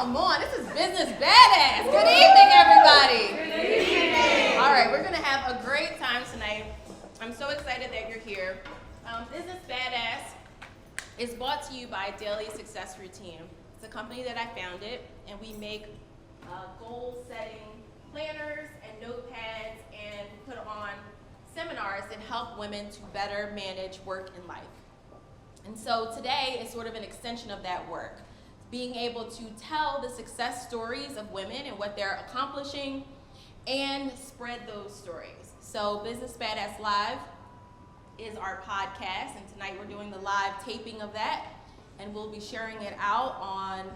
Come on, this is Business Badass. Good evening, everybody. Good evening. All right, we're going to have a great time tonight. I'm so excited that you're here. Business Badass is brought to you by Daily Success Routine. It's a company that I founded, and we make goal-setting planners and notepads and put on seminars that help women to better manage work and life. And so today is sort of an extension of that work, being able to tell the success stories of women and what they're accomplishing and spread those stories. So Business Badass Live is our podcast, and tonight we're doing the live taping of that, and we'll be sharing it out on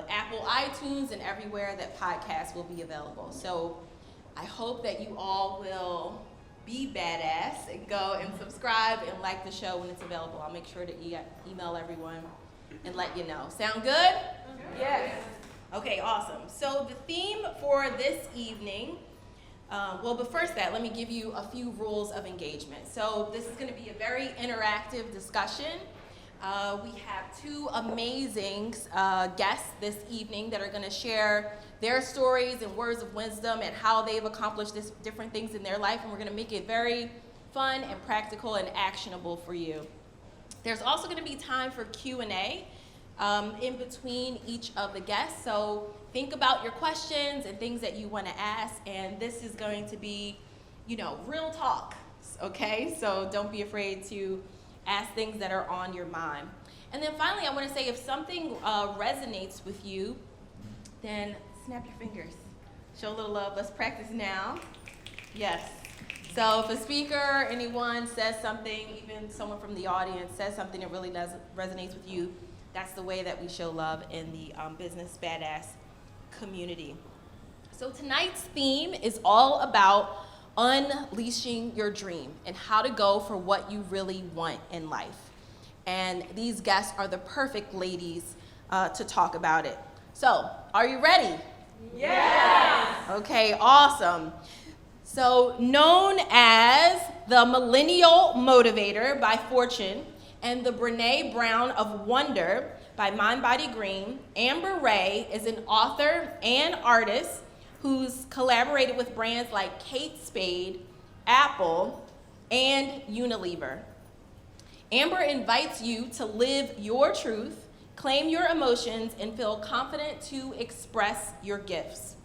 Apple iTunes and everywhere that podcasts will be available. So I hope that you all will be badass and go and subscribe and like the show when it's available. I'll make sure to email everyone and let you know. Sound good? Yes. Okay, awesome. So the theme for this evening, but first let me give you a few rules of engagement. So this is going to be a very interactive discussion. We have two amazing guests this evening that are going to share their stories and words of wisdom and how they've accomplished different things in their life, and we're going to make it very fun and practical and actionable for you. There's also going to be time for Q&A in between each of the guests, so think about your questions and things that you want to ask, and this is going to be, real talk, okay? So don't be afraid to ask things that are on your mind. And then finally, I want to say if something resonates with you, then snap your fingers. Show a little love. Let's practice now. Yes. So if a speaker, anyone says something, even someone from the audience says something that really resonates with you, that's the way that we show love in the Business Badass community. So tonight's theme is all about unleashing your dream and how to go for what you really want in life. And these guests are the perfect ladies to talk about it. So, are you ready? Yes. Okay, awesome. So, known as the Millennial Motivator by Fortune and the Brene Brown of Wonder by Mind Body Green, Amber Rae is an author and artist who's collaborated with brands like Kate Spade, Apple, and Unilever. Amber invites you to live your truth, claim your emotions, and feel confident to express your gifts.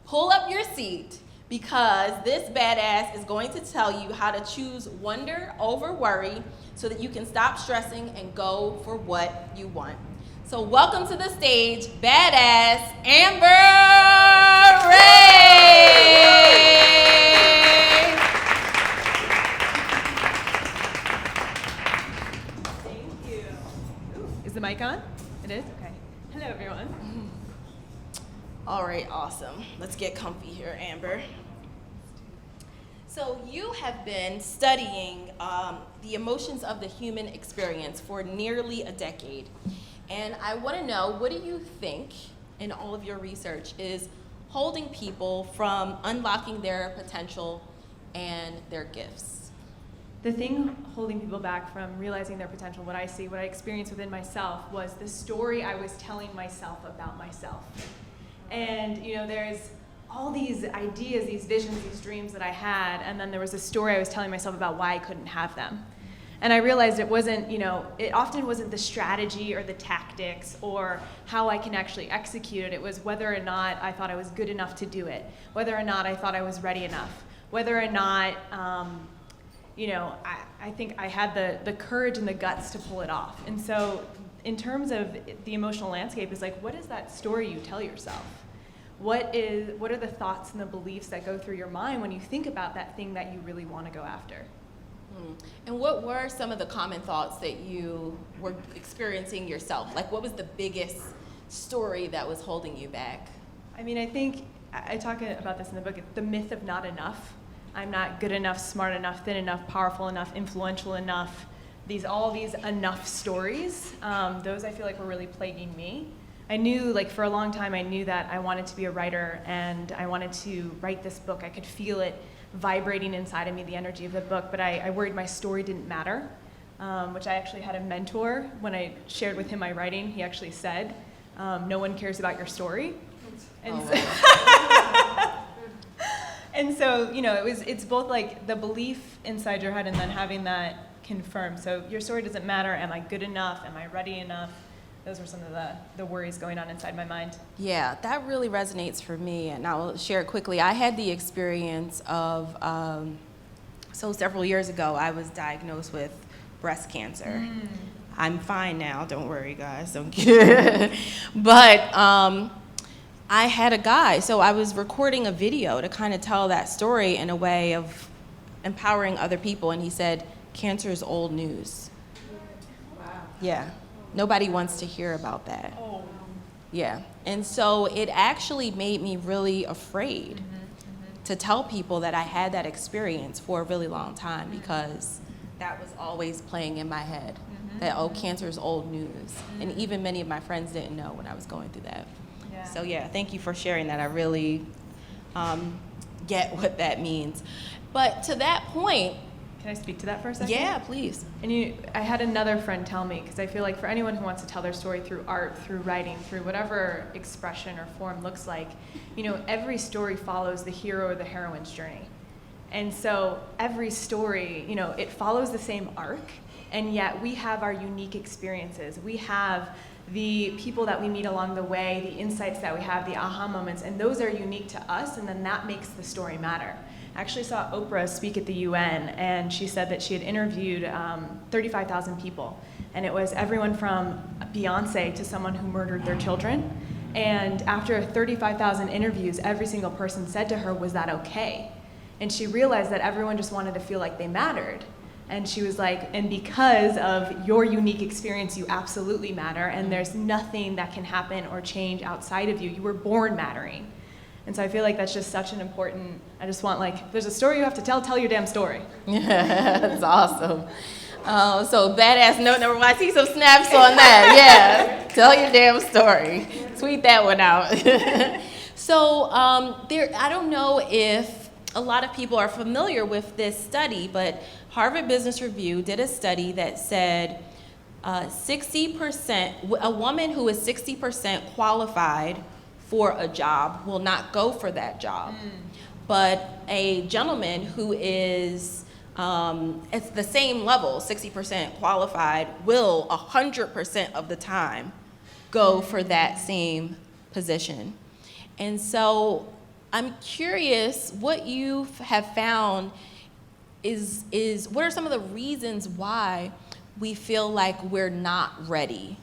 Pull up your seat because this badass is going to tell you how to choose wonder over worry so that you can stop stressing and go for what you want. So welcome to the stage, badass Amber Rae. Thank you. Ooh, is the mic on? It is? Okay. Hello, everyone. All right, awesome. Let's get comfy here, Amber. So you have been studying the emotions of the human experience for nearly a decade. And I want to know, what do you think, in all of your research, is holding people from unlocking their potential and their gifts? The thing holding people back from realizing their potential, what I experienced within myself, was the story I was telling myself about myself. And, there's all these ideas, these visions, these dreams that I had, and then there was a story I was telling myself about why I couldn't have them. And I realized it wasn't, it often wasn't the strategy or the tactics or how I can actually execute it. It was whether or not I thought I was good enough to do it, whether or not I thought I was ready enough, whether or not, I think I had the courage and the guts to pull it off. And so in terms of the emotional landscape, is like, what is that story you tell yourself? What are the thoughts and the beliefs that go through your mind when you think about that thing that you really want to go after? And what were some of the common thoughts that you were experiencing yourself? Like, what was the biggest story that was holding you back? I mean, I think I talk about this in the book, the myth of not enough. I'm not good enough, smart enough, thin enough, powerful enough, influential enough. All these enough stories, those I feel like were really plaguing me. I knew, for a long time, I knew that I wanted to be a writer and I wanted to write this book. I could feel it vibrating inside of me, the energy of the book, but I worried my story didn't matter, which I actually had a mentor, when I shared with him my writing, he actually said, no one cares about your story. And Oh, and so, you know, it's both like the belief inside your head and then having that confirmed. So your story doesn't matter. Am I good enough? Am I ready enough? Those were some of the worries going on inside my mind. Yeah, that really resonates for me, and I'll share it quickly. I had the experience of, so several years ago, I was diagnosed with breast cancer. I'm fine now, don't worry guys, don't get But I had a guy, so I was recording a video to kind of tell that story in a way of empowering other people, and he said, cancer is old news. Wow. Yeah, nobody wants to hear about that. Oh. Yeah, and so it actually made me really afraid to tell people that I had that experience for a really long time, because that was always playing in my head, that, oh, cancer is old news. And even many of my friends didn't know when I was going through that. Yeah. So yeah, thank you for sharing that. I really get what that means. But to that point, can I speak to that for a second? Yeah, please. And I had another friend tell me, because I feel like for anyone who wants to tell their story through art, through writing, through whatever expression or form looks like, you know, every story follows the hero or the heroine's journey. And so every story, you know, it follows the same arc, and yet we have our unique experiences. We have the people that we meet along the way, the insights that we have, the aha moments, and those are unique to us, and then that makes the story matter. I actually saw Oprah speak at the UN, and she said that she had interviewed 35,000 people, and it was everyone from Beyonce to someone who murdered their children. And after 35,000 interviews, every single person said to her, was that okay? And she realized that everyone just wanted to feel like they mattered. And she was like, and because of your unique experience, you absolutely matter, and there's nothing that can happen or change outside of you. You were born mattering. And so I feel like that's just such an important, I just want, like, if there's a story you have to tell your damn story. Yeah, that's awesome. So badass note number one, I see some snaps on that. Yeah, tell your damn story. Tweet that one out. So I don't know if a lot of people are familiar with this study, but Harvard Business Review did a study that said 60%, a woman who is 60% qualified for a job will not go for that job. But a gentleman who is at the same level, 60% qualified, will 100% of the time go for that same position. And so I'm curious what you have found is what are some of the reasons why we feel like we're not ready?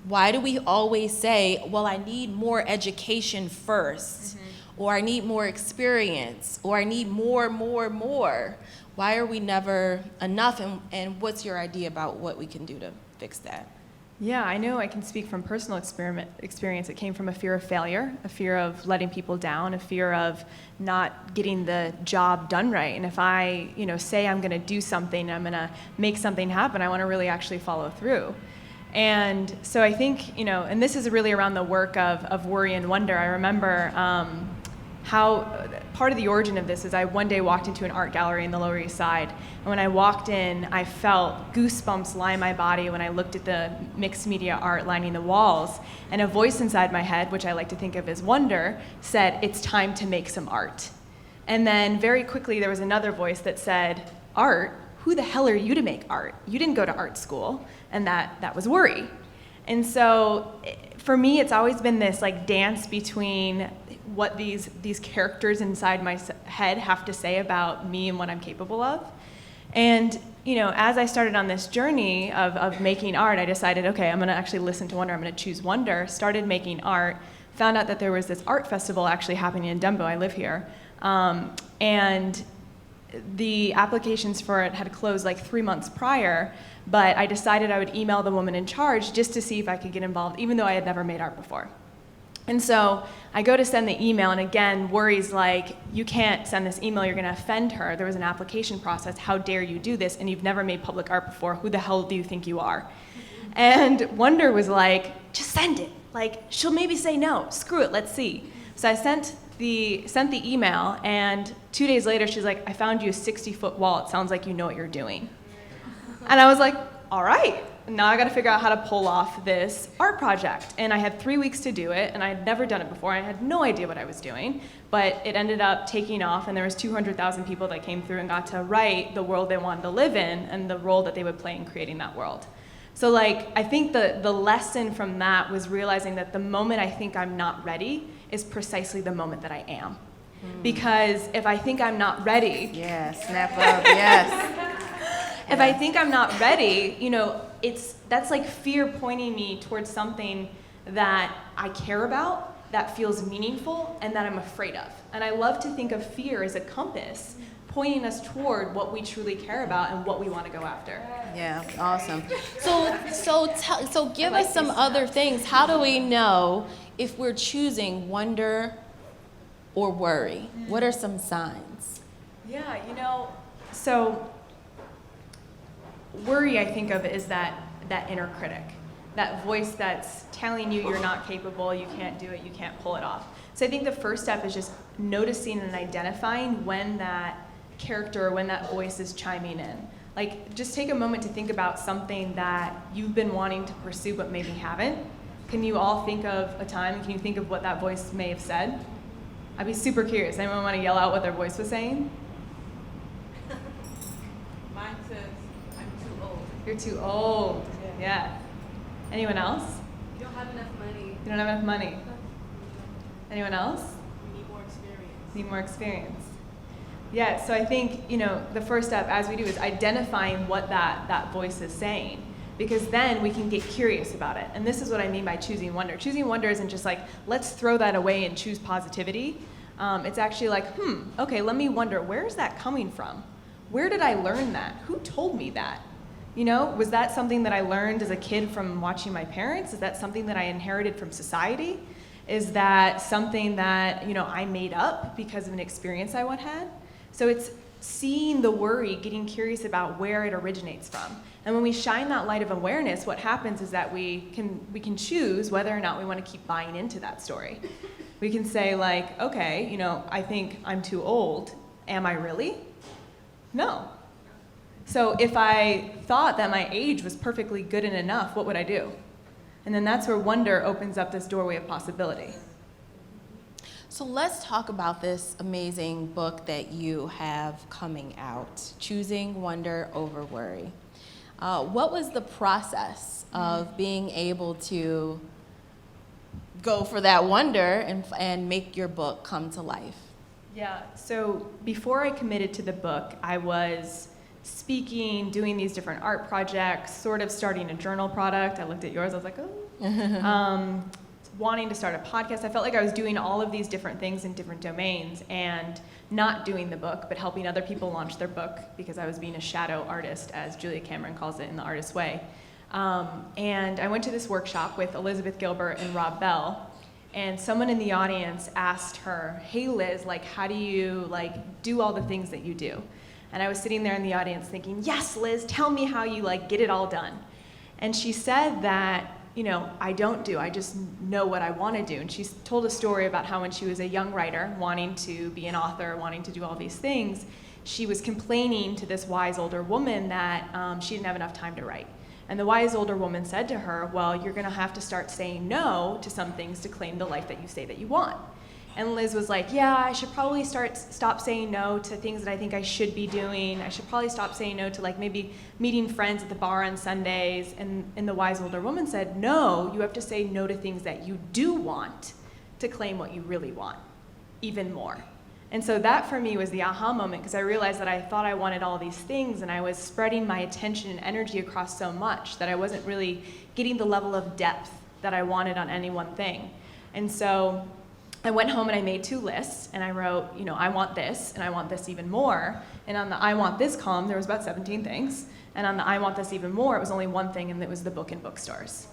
Why do we always say, well, I need more education first, or I need more experience, or I need more? Why are we never enough, and what's your idea about what we can do to fix that? Yeah, I know I can speak from personal experience. It came from a fear of failure, a fear of letting people down, a fear of not getting the job done right. And if I, say I'm going to do something, I'm going to make something happen, I want to really actually follow through. And so I think, and this is really around the work of worry and wonder. I remember how part of the origin of this is I one day walked into an art gallery in the Lower East Side. And when I walked in, I felt goosebumps line my body when I looked at the mixed media art lining the walls. And a voice inside my head, which I like to think of as wonder, said, it's time to make some art. And then very quickly there was another voice that said, art? Who the hell are you to make art? You didn't go to art school. And that was worry. And so for me, it's always been this like dance between what these characters inside my head have to say about me and what I'm capable of. And as I started on this journey of making art, I decided, okay, I'm going to actually listen to wonder. I'm going to choose wonder. Started making art. Found out that there was this art festival actually happening in Dumbo. I live here. And the applications for it had closed like 3 months prior, but I decided I would email the woman in charge just to see if I could get involved, even though I had never made art before. And so I go to send the email, and again, worries like, you can't send this email, you're gonna offend her. There was an application process, how dare you do this, and you've never made public art before, who the hell do you think you are? And Wonder was like, just send it. Like, she'll maybe say no, screw it, let's see. So I sent the email, and 2 days later, she's like, I found you a 60-foot wall, it sounds like you know what you're doing. And I was like, all right, now I got to figure out how to pull off this art project. And I had 3 weeks to do it, and I had never done it before. I had no idea what I was doing, but it ended up taking off, and there was 200,000 people that came through and got to write the world they wanted to live in and the role that they would play in creating that world. So like, I think the lesson from that was realizing that the moment I think I'm not ready is precisely the moment that I am. Because if I think I'm not ready, Yes, snap up, yes. if I think I'm not ready, that's like fear pointing me towards something that I care about, that feels meaningful, and that I'm afraid of. And I love to think of fear as a compass pointing us toward what we truly care about and what we want to go after. Yeah, awesome. So give us some other things. How do we know if we're choosing wonder or worry? What are some signs? Yeah, so worry, I think of as that inner critic, that voice that's telling you you're not capable, you can't do it, you can't pull it off. So I think the first step is just noticing and identifying when that character, when that voice is chiming in. Like, just take a moment to think about something that you've been wanting to pursue but maybe haven't. Can you all think of a time? Can you think of what that voice may have said? I'd be super curious. Anyone want to yell out what their voice was saying? Mine says, I'm too old. You're too old. Yeah. Anyone else? You don't have enough money. You don't have enough money. Anyone else? You need more experience. Need more experience. Yeah, so I think, the first step, as we do, is identifying what that voice is saying. Because then we can get curious about it. And this is what I mean by choosing wonder. Choosing wonder isn't just like, let's throw that away and choose positivity. It's actually like, okay, let me wonder, where is that coming from? Where did I learn that? Who told me that? Was that something that I learned as a kid from watching my parents? Is that something that I inherited from society? Is that something that, I made up because of an experience I once had? So it's seeing the worry, getting curious about where it originates from. And when we shine that light of awareness, what happens is that we can choose whether or not we want to keep buying into that story. We can say like, okay, I think I'm too old. Am I really? No. So if I thought that my age was perfectly good and enough, what would I do? And then that's where wonder opens up this doorway of possibility. So let's talk about this amazing book that you have coming out, Choosing Wonder Over Worry. What was the process of being able to go for that wonder and make your book come to life? Yeah, so before I committed to the book, I was speaking, doing these different art projects, sort of starting a journal product. I looked at yours, I was like, oh. Wanting to start a podcast. I felt like I was doing all of these different things in different domains and not doing the book, but helping other people launch their book because I was being a shadow artist, as Julia Cameron calls it in The Artist's Way. And I went to this workshop with Elizabeth Gilbert and Rob Bell, and someone in the audience asked her, hey Liz, how do you do all the things that you do? And I was sitting there in the audience thinking, yes, Liz, tell me how you get it all done. And she said that, I just know what I want to do. And she told a story about how when she was a young writer, wanting to be an author, wanting to do all these things, she was complaining to this wise older woman that she didn't have enough time to write. And the wise older woman said to her, well, you're going to have to start saying no to some things to claim the life that you say that you want. And Liz was like, yeah, I should probably stop saying no to things that I think I should be doing. I should probably stop saying no to maybe meeting friends at the bar on Sundays. And the wise older woman said, no, you have to say no to things that you do want to claim what you really want, even more. And so that for me was the aha moment, because I realized that I thought I wanted all these things and I was spreading my attention and energy across so much that I wasn't really getting the level of depth that I wanted on any one thing. And so I went home and I made 2 lists and I wrote, I want this and I want this even more. And on the I want this column, there was about 17 things. And on the I want this even more, it was only one thing, and it was the book in bookstores.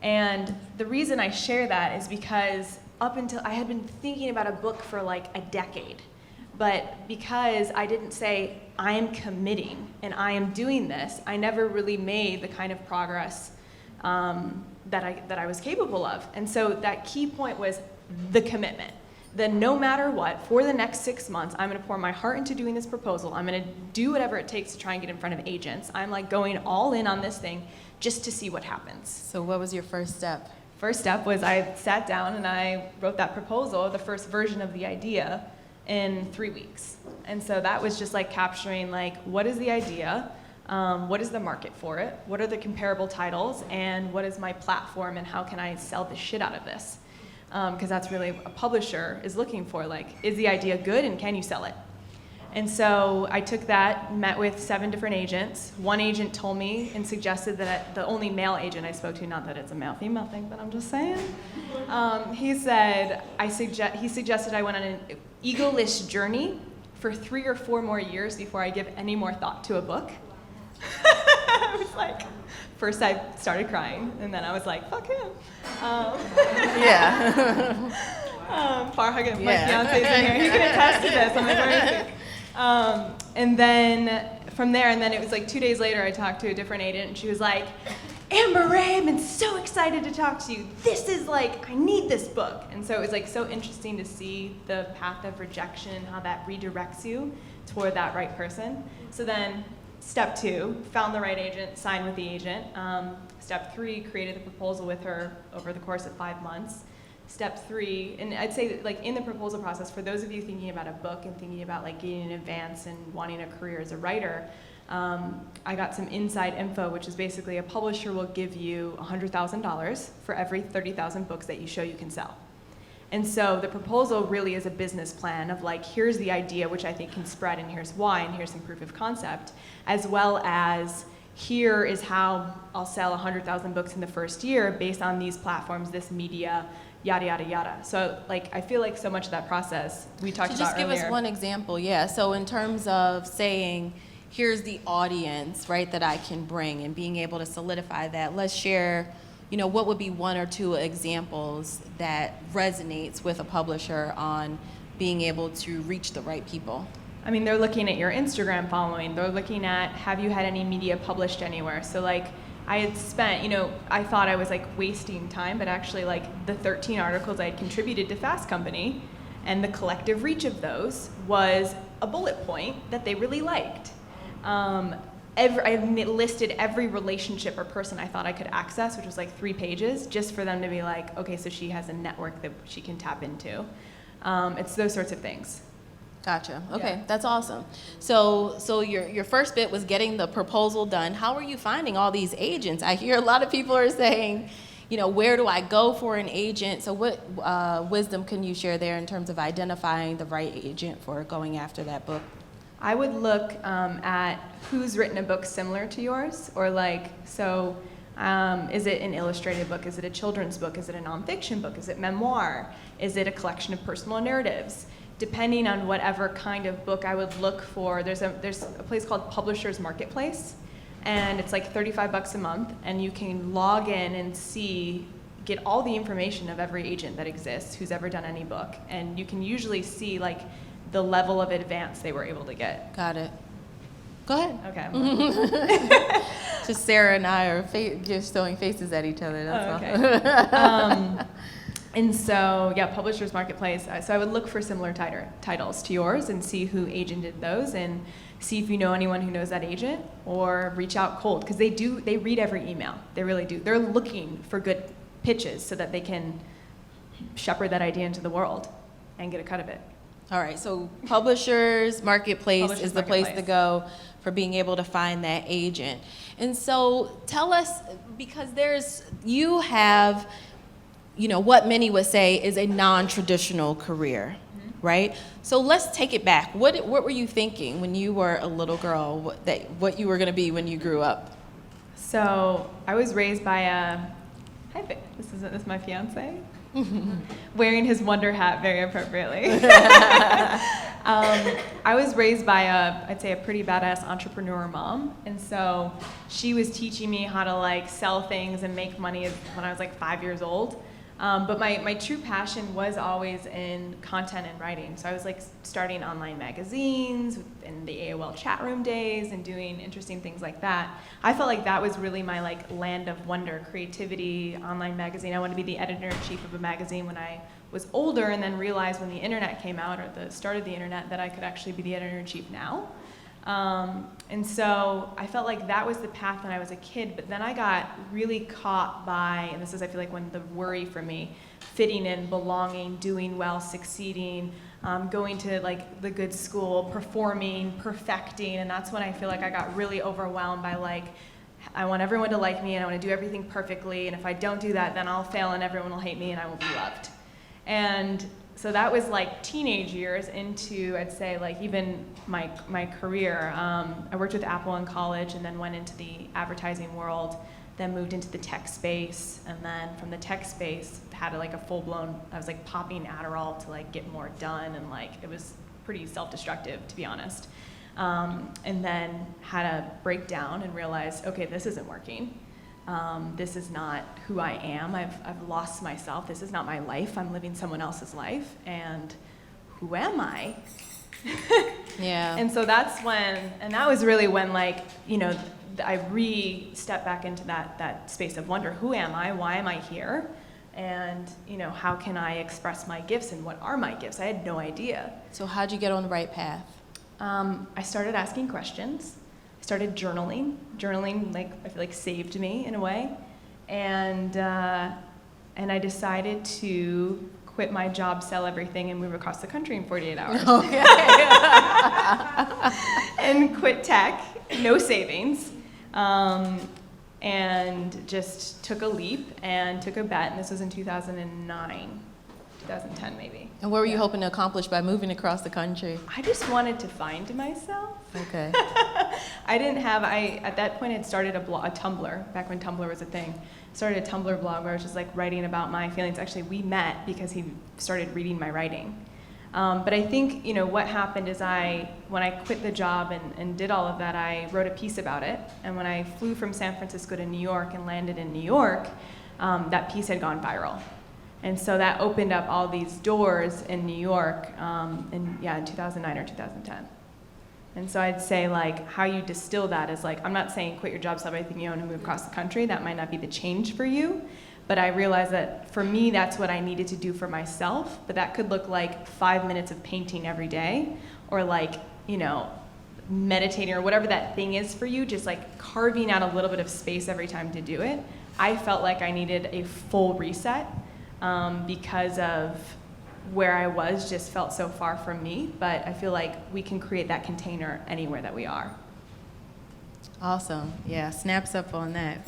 And the reason I share that is because up until I had been thinking about a book for a decade. But because I didn't say, I am committing and I am doing this, I never really made the kind of progress that I was capable of. And so that key point was the commitment. then no matter what, for the next 6 months, I'm gonna pour my heart into doing this proposal. I'm gonna do whatever it takes to try and get in front of agents. I'm like going all in on this thing just to see what happens. So what was your first step? First step was I sat down and I wrote that proposal, the first version of the idea, in 3 weeks. And so that was just like capturing like, what is the idea? What is the market for it? What are the comparable titles? And what is my platform and how can I sell the shit out of this? Because that's really a publisher is looking for, like, is the idea good and can you sell it? And so I took that, met with 7 different agents. One agent told me and suggested that the only male agent I spoke to, not that it's a male-female thing, but I'm just saying, he suggested I went on an egoless journey for 3 or 4 more years before I give any more thought to a book. I was like, first I started crying, and then I was like, fuck him. Yeah. Farhag, my Yeah. fiance's in here. He can attest to this. I'm like, where is he? And then from there, and then it was like 2 days later, I talked to a different agent, and she was like, Amber Rae, I've been so excited to talk to you. This is like, I need this book. And so it was like so interesting to see the path of rejection, how that redirects you toward that right person. So then step 2, found the right agent, signed with the agent. Step 3, created the proposal with her over the course of 5 months. Step 3, and I'd say that, like, in the proposal process, for those of you thinking about a book and thinking about like getting an advance and wanting a career as a writer, I got some inside info, which is basically a publisher will give you $100,000 for every 30,000 books that you show you can sell. And so the proposal really is a business plan of like, here's the idea, which I think can spread, and here's why, and here's some proof of concept, as well as here is how I'll sell 100,000 books in the first year based on these platforms, this media, yada, yada, yada. So like, I feel like so much of that process we talked So about just give earlier. us one example, yeah. So in terms of saying, here's the audience, right, that I can bring, and being able to solidify that, let's share, you know, what would be 1 or 2 examples that resonates with a publisher on being able to reach the right people? I mean, they're looking at your Instagram following. They're looking at, have you had any media published anywhere? So like, I had spent, you know, I thought I was like wasting time, but actually like the 13 articles I had contributed to Fast Company and the collective reach of those was a bullet point that they really liked. I listed every relationship or person I thought I could access, which was like 3 pages, just for them to be like, okay, so she has a network that she can tap into. It's those sorts of things. Gotcha. Okay, Yeah. that's awesome. So your first bit was getting the proposal done. How are you finding all these agents? I hear a lot of people are saying, you know, where do I go for an agent? So what wisdom can you share there in terms of identifying the right agent for going after that book? I would look at who's written a book similar to yours, or like, so is it an illustrated book? Is it a children's book? Is it a nonfiction book? Is it memoir? Is it a collection of personal narratives? Depending on whatever kind of book I would look for, there's a place called Publishers Marketplace, and it's like $35 a month, and you can log in and get all the information of every agent that exists who's ever done any book, and you can usually see like the level of advance they were able to get. Got it. Go ahead. Okay. Just Sarah and I are just throwing faces at each other. That's Oh, okay. And so, yeah, Publishers Marketplace. So I would look for similar titles to yours and see who agented those, and see if you know anyone who knows that agent, or reach out cold, because they read every email. They really do. They're looking for good pitches so that they can shepherd that idea into the world and get a cut of it. All right, so Publishers Marketplace is the place to go for being able to find that agent. And so tell us, because you have, you know, what many would say is a non-traditional career, right? So let's take it back. What were you thinking when you were a little girl, what you were going to be when you grew up? So I was raised by this is my fiance. Wearing his Wonder hat very appropriately. I was raised by I'd say a pretty badass entrepreneur mom, and so she was teaching me how to like sell things and make money when I was like 5 years old. But my true passion was always in content and writing. So I was like starting online magazines in the AOL chat room days and doing interesting things like that. I felt like that was really my like land of wonder, creativity, online magazine. I wanted to be the editor-in-chief of a magazine when I was older, and then realized when the internet came out, or the start of the internet, that I could actually be the editor-in-chief now. And so I felt like that was the path when I was a kid, but then I got really caught by, and this is I feel like when the worry for me, fitting in, belonging, doing well, succeeding, going to like the good school, performing, perfecting, and that's when I feel like I got really overwhelmed by like, I want everyone to like me and I want to do everything perfectly, and if I don't do that, then I'll fail and everyone will hate me and I won't be loved. And so that was like teenage years into, I'd say, like even my career. I worked with Apple in college and then went into the advertising world, then moved into the tech space, and then from the tech space had like a full-blown, I was like popping Adderall to like get more done, and like it was pretty self-destructive, to be honest. And then had a breakdown and realized, okay, this isn't working. This is not who I am. I've lost myself. This is not my life. I'm living someone else's life. And who am I? Yeah. And so that's when, and that was really when, like, you know, I stepped back into that space of wonder. Who am I? Why am I here? And, you know, how can I express my gifts, and what are my gifts? I had no idea. So how'd you get on the right path? I started asking questions. I started journaling. Journaling, like, I feel like saved me in a way. And I decided to quit my job, sell everything, and move across the country in 48 hours. Okay. And quit tech, no savings, and just took a leap and took a bet. And this was in 2009, 2010 maybe. And what were you hoping to accomplish by moving across the country? I just wanted to find myself. Okay. At that point, I'd started a Tumblr, back when Tumblr was a thing. Started a Tumblr blog where I was just like writing about my feelings. Actually, we met because he started reading my writing. But I think, you know, what happened is when I quit the job and did all of that, I wrote a piece about it. And when I flew from San Francisco to New York and landed in New York, that piece had gone viral. And so that opened up all these doors in New York in 2009 or 2010. And so I'd say, like, how you distill that is, like, I'm not saying quit your job, sell everything you own, and move across the country. That might not be the change for you. But I realized that for me, that's what I needed to do for myself. But that could look like 5 minutes of painting every day, or like, you know, meditating, or whatever that thing is for you, just like carving out a little bit of space every time to do it. I felt like I needed a full reset because of where I was just felt so far from me. But I feel like we can create that container anywhere that we are. Awesome. Yeah, snaps up on that.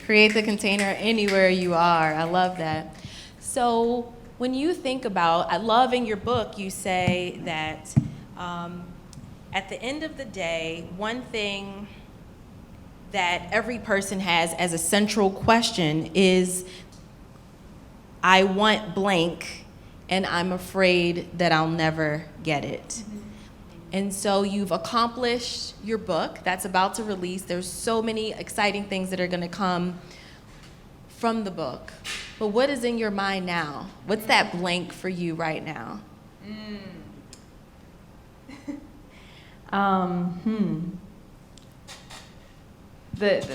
Create the container anywhere you are. I love that. So when you think about, I love in your book, you say that at the end of the day, one thing that every person has as a central question is, I want blank, and I'm afraid that I'll never get it. Mm-hmm. And so you've accomplished your book that's about to release. There's so many exciting things that are going to come from the book. But what is in your mind now? What's that blank for you right now?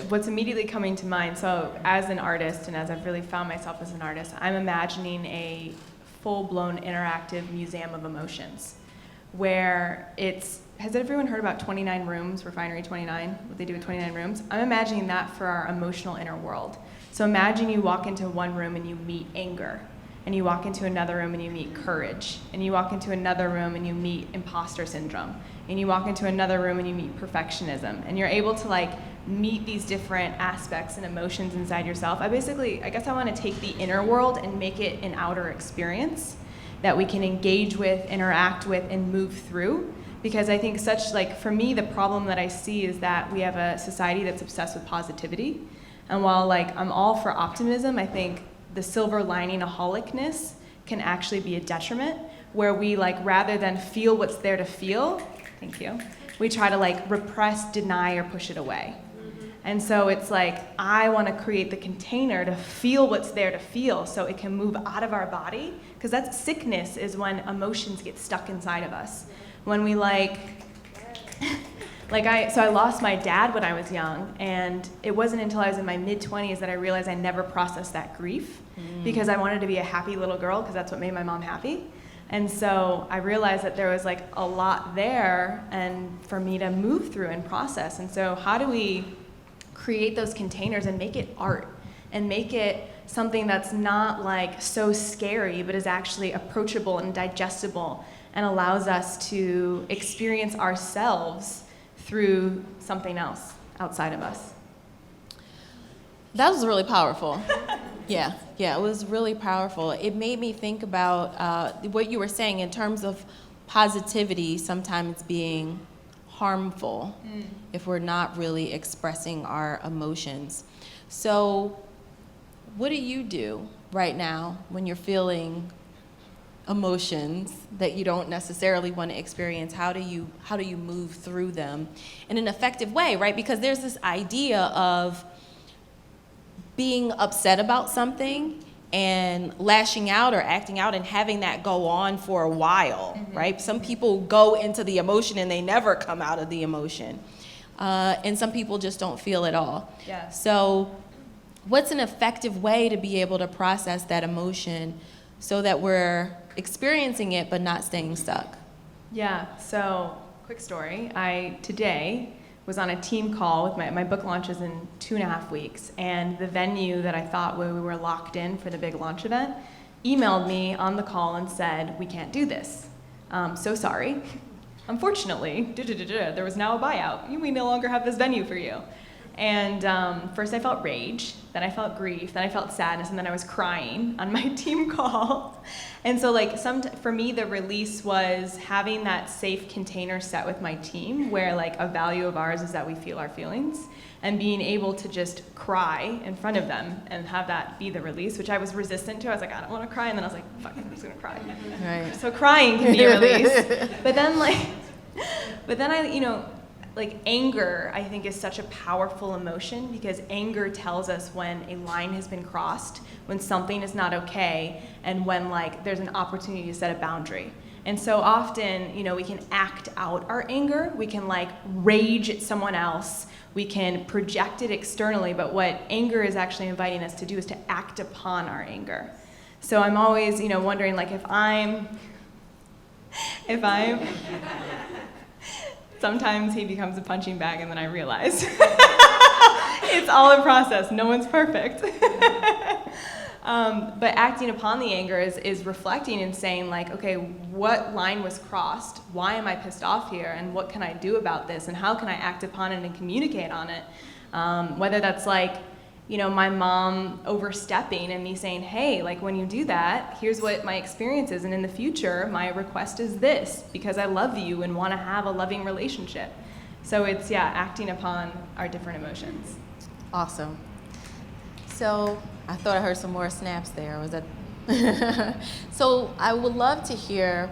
What's immediately coming to mind, so as an artist, and as I've really found myself as an artist, I'm imagining a full-blown interactive museum of emotions, where has everyone heard about 29 rooms, Refinery 29, what they do with 29 rooms? I'm imagining that for our emotional inner world. So imagine you walk into one room and you meet anger, and you walk into another room and you meet courage, and you walk into another room and you meet imposter syndrome, and you walk into another room and you meet perfectionism, and you're able to like meet these different aspects and emotions inside yourself. I guess I want to take the inner world and make it an outer experience that we can engage with, interact with, and move through. Because I think for me, the problem that I see is that we have a society that's obsessed with positivity. And while like I'm all for optimism, I think the silver lining-aholicness can actually be a detriment, where we like, rather than feel what's there to feel, thank you, we try to like repress, deny, or push it away. And so it's like, I want to create the container to feel what's there to feel so it can move out of our body. Because that's sickness, is when emotions get stuck inside of us. When we so I lost my dad when I was young, and it wasn't until I was in my mid-20s that I realized I never processed that grief because I wanted to be a happy little girl because that's what made my mom happy. And so I realized that there was like a lot there and for me to move through and process. And so how do we create those containers and make it art and make it something that's not like so scary but is actually approachable and digestible and allows us to experience ourselves through something else outside of us? That was really powerful. Yeah, it was really powerful. It made me think about what you were saying in terms of positivity sometimes being harmful if we're not really expressing our emotions. So what do you do right now when you're feeling emotions that you don't necessarily want to experience? How do you move through them in an effective way, right? Because there's this idea of being upset about something and lashing out or acting out and having that go on for a while, right? Some people go into the emotion and they never come out of the emotion. And some people just don't feel it all. Yeah. So what's an effective way to be able to process that emotion so that we're experiencing it but not staying stuck? Yeah, so quick story. I today was on a team call with my book launches in 2.5 weeks, and the venue that I thought where we were locked in for the big launch event emailed me on the call and said, we can't do this. So sorry. Unfortunately, there was now a buyout. We no longer have this venue for you. And first I felt rage, then I felt grief, then I felt sadness, and then I was crying on my team call. And so for me, the release was having that safe container set with my team where like a value of ours is that we feel our feelings, and being able to just cry in front of them and have that be the release, which I was resistant to. I was like, I don't want to cry. And then I was like, fuck it, I'm just going to cry. Right. So crying can be a release. But then anger, I think, is such a powerful emotion because anger tells us when a line has been crossed, when something is not okay, and when there's an opportunity to set a boundary. And so often, we can act out our anger, we can rage at someone else, we can project it externally, but what anger is actually inviting us to do is to act upon our anger. So I'm always, wondering if I'm sometimes he becomes a punching bag, and then I realize it's all a process. No one's perfect. But acting upon the anger is reflecting and saying, okay, what line was crossed? Why am I pissed off here? And what can I do about this? And how can I act upon it and communicate on it? Whether that's my mom overstepping and me saying, hey, when you do that, here's what my experience is, and in the future, my request is this, because I love you and want to have a loving relationship. So it's, acting upon our different emotions. Awesome. So I thought I heard some more snaps there. Was that? So I would love to hear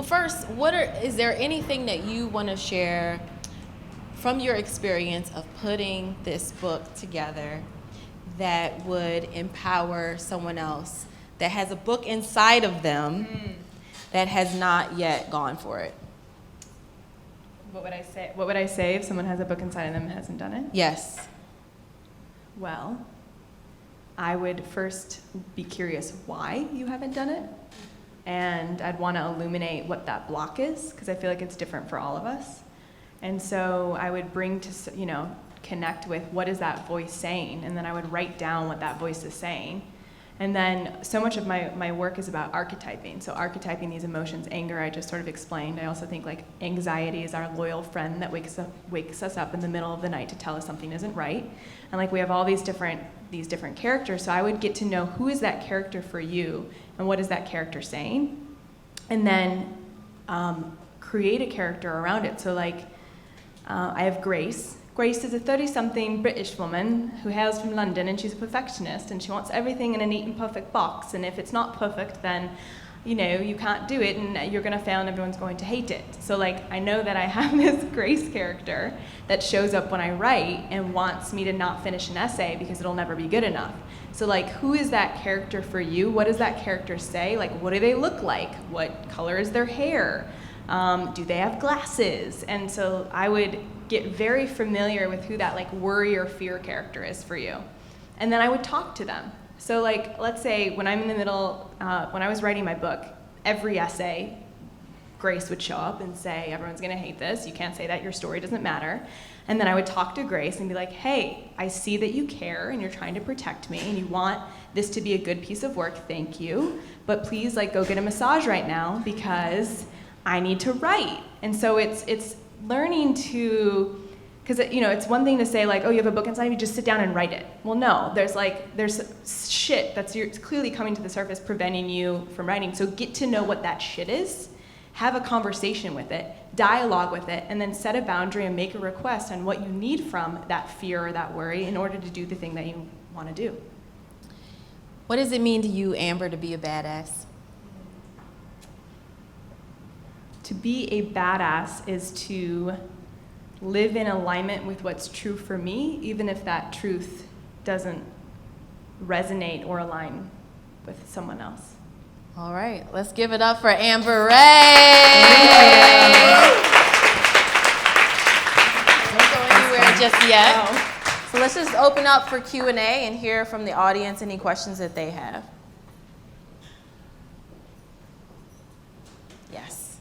first, is there anything that you want to share from your experience of putting this book together that would empower someone else that has a book inside of them that has not yet gone for it? What would I say if someone has a book inside of them and hasn't done it? Yes. Well, I would first be curious why you haven't done it. And I'd want to illuminate what that block is, because I feel like it's different for all of us. And so I would bring to, connect with what is that voice saying, and then I would write down what that voice is saying. And then so much of my work is about archetyping. So archetyping these emotions. Anger, I just sort of explained. I also think anxiety is our loyal friend that wakes us up in the middle of the night to tell us something isn't right. And we have all these different characters. So I would get to know who is that character for you, and what is that character saying, and then create a character around it. So I have Grace. Grace is a 30-something British woman who hails from London, and she's a perfectionist, and she wants everything in a neat and perfect box, and if it's not perfect, then you know, you can't do it and you're gonna fail and everyone's going to hate it. So like, I know that I have this Grace character that shows up when I write and wants me to not finish an essay because it'll never be good enough. So like, who is that character for you? What does that character say? Like, what do they look like? What color is their hair? Do they have glasses? And so I would get very familiar with who that like worry or fear character is for you. And then I would talk to them. So like, let's say when I'm in the middle, when I was writing my book, every essay, Grace would show up and say, everyone's gonna hate this, you can't say that, your story doesn't matter. And then I would talk to Grace and be like, hey, I see that you care and you're trying to protect me and you want this to be a good piece of work, thank you. But please like go get a massage right now because I need to write. And so it's learning to, because you know, it's one thing to say like, oh, you have a book inside of you, just sit down and write it. Well, no, there's shit that's clearly coming to the surface preventing you from writing. So get to know what that shit is, have a conversation with it, dialogue with it, and then set a boundary and make a request on what you need from that fear or that worry in order to do the thing that you want to do. What does it mean to you, Amber, to be a badass? To be a badass is to live in alignment with what's true for me, even if that truth doesn't resonate or align with someone else. All right, let's give it up for Amber Rae. Don't go anywhere just yet. So let's just open up for Q&A and hear from the audience any questions that they have. Yes.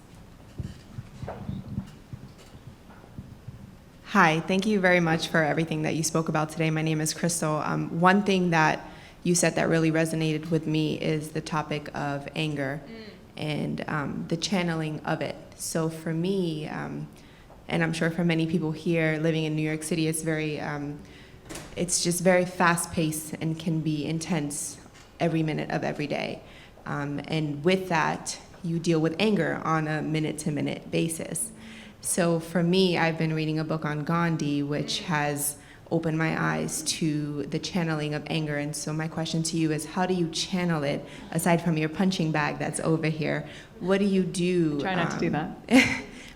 Hi, thank you very much for everything that you spoke about today. My name is Crystal. One thing that you said that really resonated with me is the topic of anger and the channeling of it. So for me, and I'm sure for many people here living in New York City, it's just very fast-paced and can be intense every minute of every day. And with that, you deal with anger on a minute-to-minute basis. So for me, I've been reading a book on Gandhi, which has opened my eyes to the channeling of anger. And so my question to you is, how do you channel it, aside from your punching bag that's over here? What do you do? Try not to do that.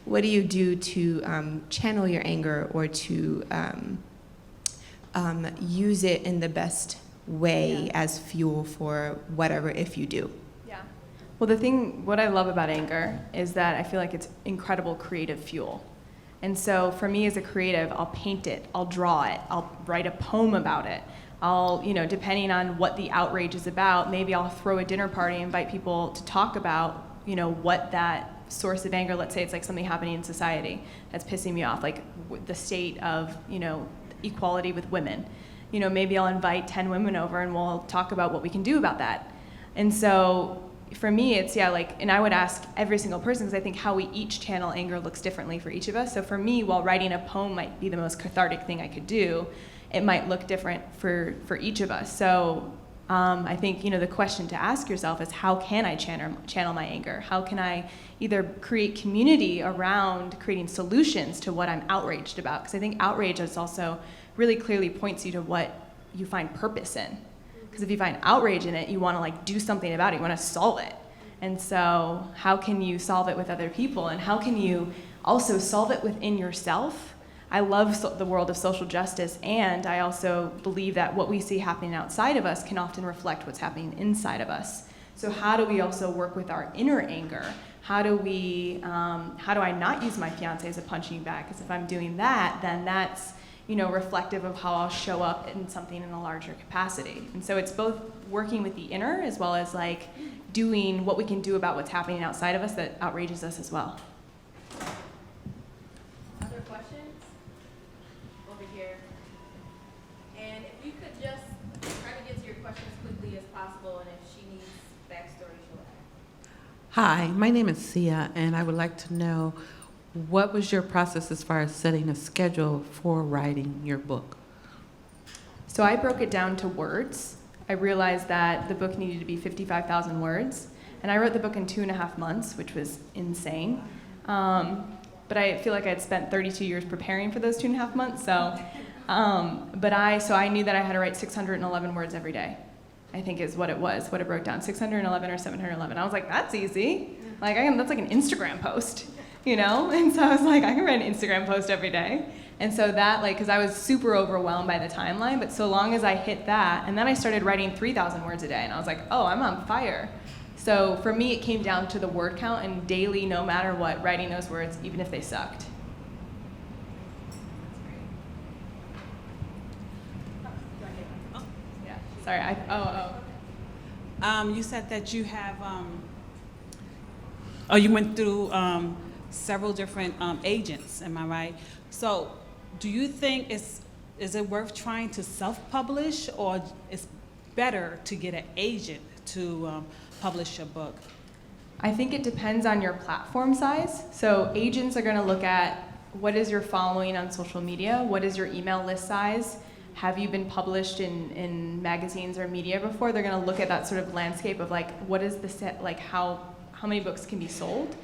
What do you do to channel your anger or to use it in the best way as fuel for whatever, if you do? Well, what I love about anger is that I feel like it's incredible creative fuel. And so for me as a creative, I'll paint it, I'll draw it, I'll write a poem about it. I'll, depending on what the outrage is about, maybe I'll throw a dinner party and invite people to talk about, what that source of anger, let's say it's like something happening in society that's pissing me off, like the state of, equality with women. Maybe I'll invite 10 women over and we'll talk about what we can do about that. And so for me, it's, and I would ask every single person, because I think how we each channel anger looks differently for each of us. So for me, while writing a poem might be the most cathartic thing I could do, it might look different for each of us. So I think, the question to ask yourself is, how can I channel my anger? How can I either create community around creating solutions to what I'm outraged about? Because I think outrage is also really clearly points you to what you find purpose in. Because if you find outrage in it, you want to do something about it. You want to solve it. And so how can you solve it with other people? And how can you also solve it within yourself? I love the world of social justice, and I also believe that what we see happening outside of us can often reflect what's happening inside of us. So how do we also work with our inner anger? How do I not use my fiance as a punching bag? Because if I'm doing that, then that's reflective of how I'll show up in something in a larger capacity. And so it's both working with the inner as well as doing what we can do about what's happening outside of us that outrages us as well. Other questions? Over here. And if you could just try to get to your questions quickly as possible, and if she needs backstory, she'll add. Hi, my name is Sia, and I would like to know, what was your process as far as setting a schedule for writing your book? So I broke it down to words. I realized that the book needed to be 55,000 words, and I wrote the book in 2.5 months, which was insane. But I feel like I had spent 32 years preparing for those 2.5 months. So I knew that I had to write 611 words every day. I think is what it was, what it wrote down, 611 or 711. I was like, that's easy. Like, that's like an Instagram post, you know? And so I was like, I can write an Instagram post every day. And so that, like, because I was super overwhelmed by the timeline, but so long as I hit that, and then I started writing 3,000 words a day, and I was like, oh, I'm on fire. So for me, it came down to the word count and daily, no matter what, writing those words, even if they sucked. Yeah, sorry, You said that you have, you went through several different agents, am I right? So do you think is it worth trying to self-publish, or it's better to get an agent to publish your book? I think it depends on your platform size. So agents are going to look at what is your following on social media, what is your email list size, have you been published in magazines or media before? They're going to look at that sort of landscape of like, what is the set, like how many books can be sold.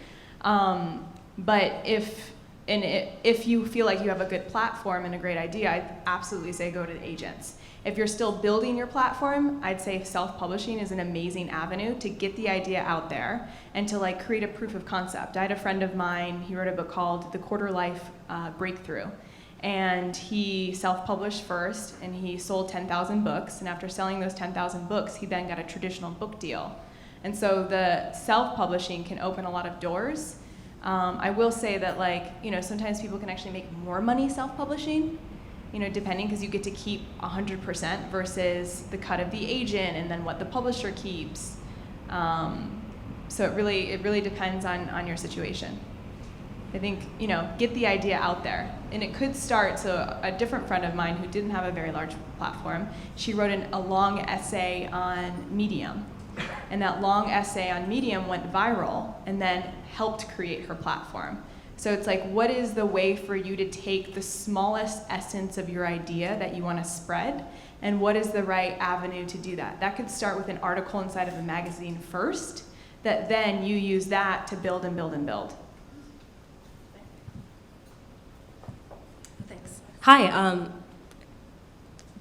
But if you feel like you have a good platform and a great idea, I'd absolutely say go to the agents. If you're still building your platform, I'd say self-publishing is an amazing avenue to get the idea out there and to like create a proof of concept. I had a friend of mine, he wrote a book called The Quarter Life Breakthrough. And he self-published first, and he sold 10,000 books. And after selling those 10,000 books, he then got a traditional book deal. And so the self-publishing can open a lot of doors. I will say that, like, you know, sometimes people can actually make more money self-publishing, you know, depending, because you get to keep 100% versus the cut of the agent and then what the publisher keeps. So it really depends on your situation. I think, you know, get the idea out there. And it could start, so a different friend of mine who didn't have a very large platform, she wrote a long essay on Medium. And that long essay on Medium went viral and then helped create her platform. So it's like, what is the way for you to take the smallest essence of your idea that you want to spread, and what is the right avenue to do that? That could start with an article inside of a magazine first, that then you use that to build and build and build. Thanks. Hi,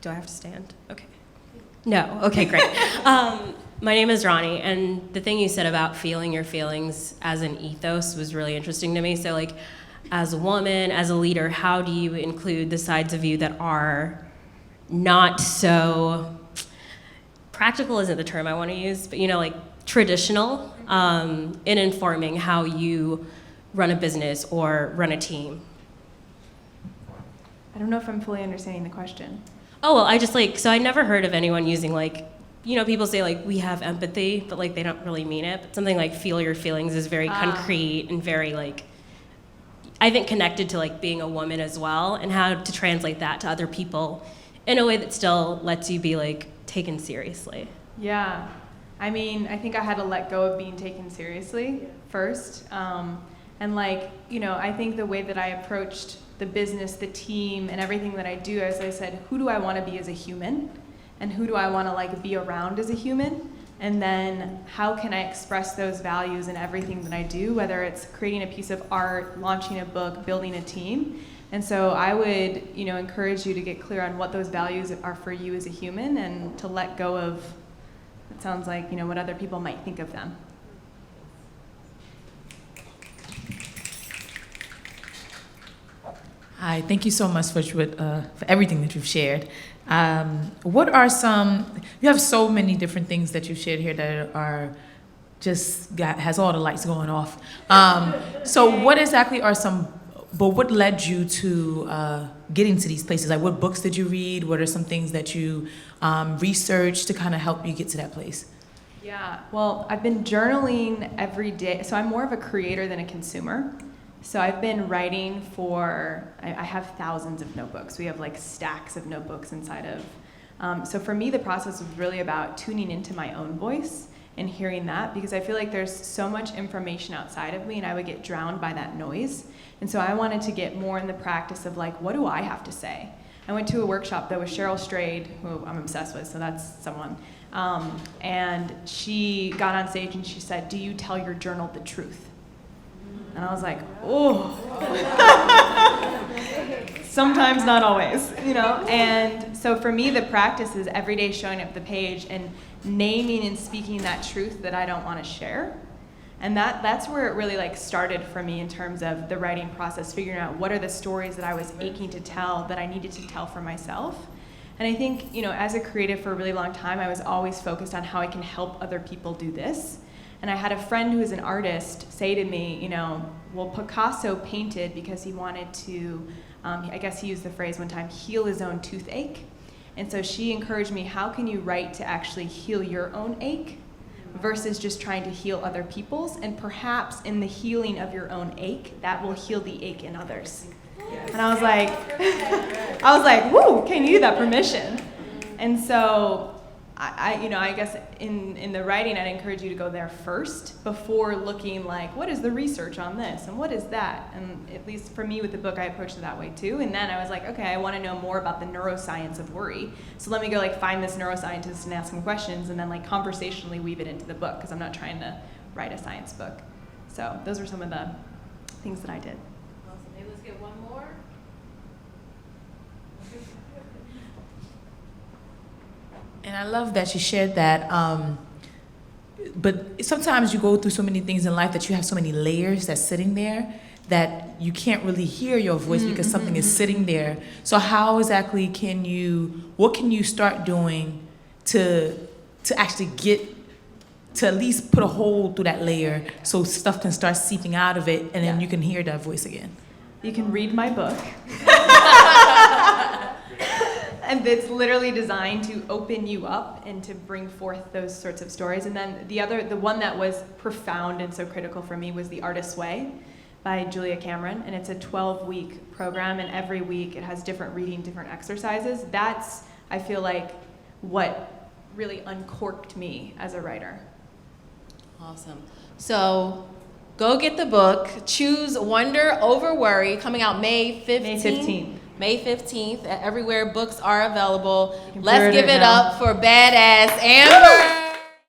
do I have to stand? Okay. No, okay, great. My name is Ronnie, and the thing you said about feeling your feelings as an ethos was really interesting to me. So, like, as a woman, as a leader, how do you include the sides of you that are not so, practical isn't the term I want to use, but, you know, like traditional in informing how you run a business or run a team? I don't know if I'm fully understanding the question. Oh, well, so I never heard of anyone using, like, you know, people say, like, we have empathy, but, like, they don't really mean it. But something like feel your feelings is very concrete and very, like, I think connected to, like, being a woman as well, and how to translate that to other people in a way that still lets you be, like, taken seriously. Yeah. I mean, I think I had to let go of being taken seriously first. And, like, you know, I think the way that I approached the business, the team, and everything that I do, as I said, who do I want to be as a human? And who do I want to, like, be around as a human? And then how can I express those values in everything that I do, whether it's creating a piece of art, launching a book, building a team. And so I would, you know, encourage you to get clear on what those values are for you as a human, and to let go of, it sounds like, you know, what other people might think of them. Hi, thank you so much for everything that you've shared. What are you have so many different things that you've shared here that are has all the lights going off. So what exactly are what led you to getting to these places? Like, what books did you read? What are some things that you researched to kind of help you get to that place? Yeah, well, I've been journaling every day. So I'm more of a creator than a consumer. So I've been writing I have thousands of notebooks. We have like stacks of notebooks inside of. So for me, the process was really about tuning into my own voice and hearing that, because I feel like there's so much information outside of me and I would get drowned by that noise. And so I wanted to get more in the practice of, like, what do I have to say? I went to a workshop that was Cheryl Strayed, who I'm obsessed with, so that's someone. And she got on stage and she said, "Do you tell your journal the truth?" And I was like, oh. Sometimes, not always, you know? And so for me, the practice is every day showing up the page and naming and speaking that truth that I don't want to share. And that's where it really like started for me in terms of the writing process, figuring out what are the stories that I was aching to tell that I needed to tell for myself. And I think, you know, as a creative for a really long time, I was always focused on how I can help other people do this. And I had a friend who is an artist say to me, you know, well, Picasso painted because he wanted to, I guess he used the phrase one time, heal his own toothache. And so she encouraged me, how can you write to actually heal your own ache versus just trying to heal other people's? And perhaps in the healing of your own ache, that will heal the ache in others. And I was like, woo, can you do that permission? And so I guess in the writing, I'd encourage you to go there first before looking like, what is the research on this and what is that? And at least for me with the book, I approached it that way too. And then I was like, okay, I want to know more about the neuroscience of worry. So let me go like find this neuroscientist and ask him questions and then like conversationally weave it into the book because I'm not trying to write a science book. So those are some of the things that I did. Awesome. Maybe let's get one more. And I love that you shared that. But sometimes you go through so many things in life that you have so many layers that's sitting there that you can't really hear your voice because something is sitting there. So how exactly what can you start doing to actually get to at least put a hole through that layer so stuff can start seeping out of it and then you can hear that voice again? You can read my book. And it's literally designed to open you up and to bring forth those sorts of stories. And then the one that was profound and so critical for me was The Artist's Way by Julia Cameron. And it's a 12-week program, and every week it has different reading, different exercises. That's, I feel like, what really uncorked me as a writer. Awesome. So go get the book. Choose Wonder Over Worry, coming out May 15th. May 15th. May 15th. Everywhere books are available. You can Let's pre-order give it it now. up for badass Amber.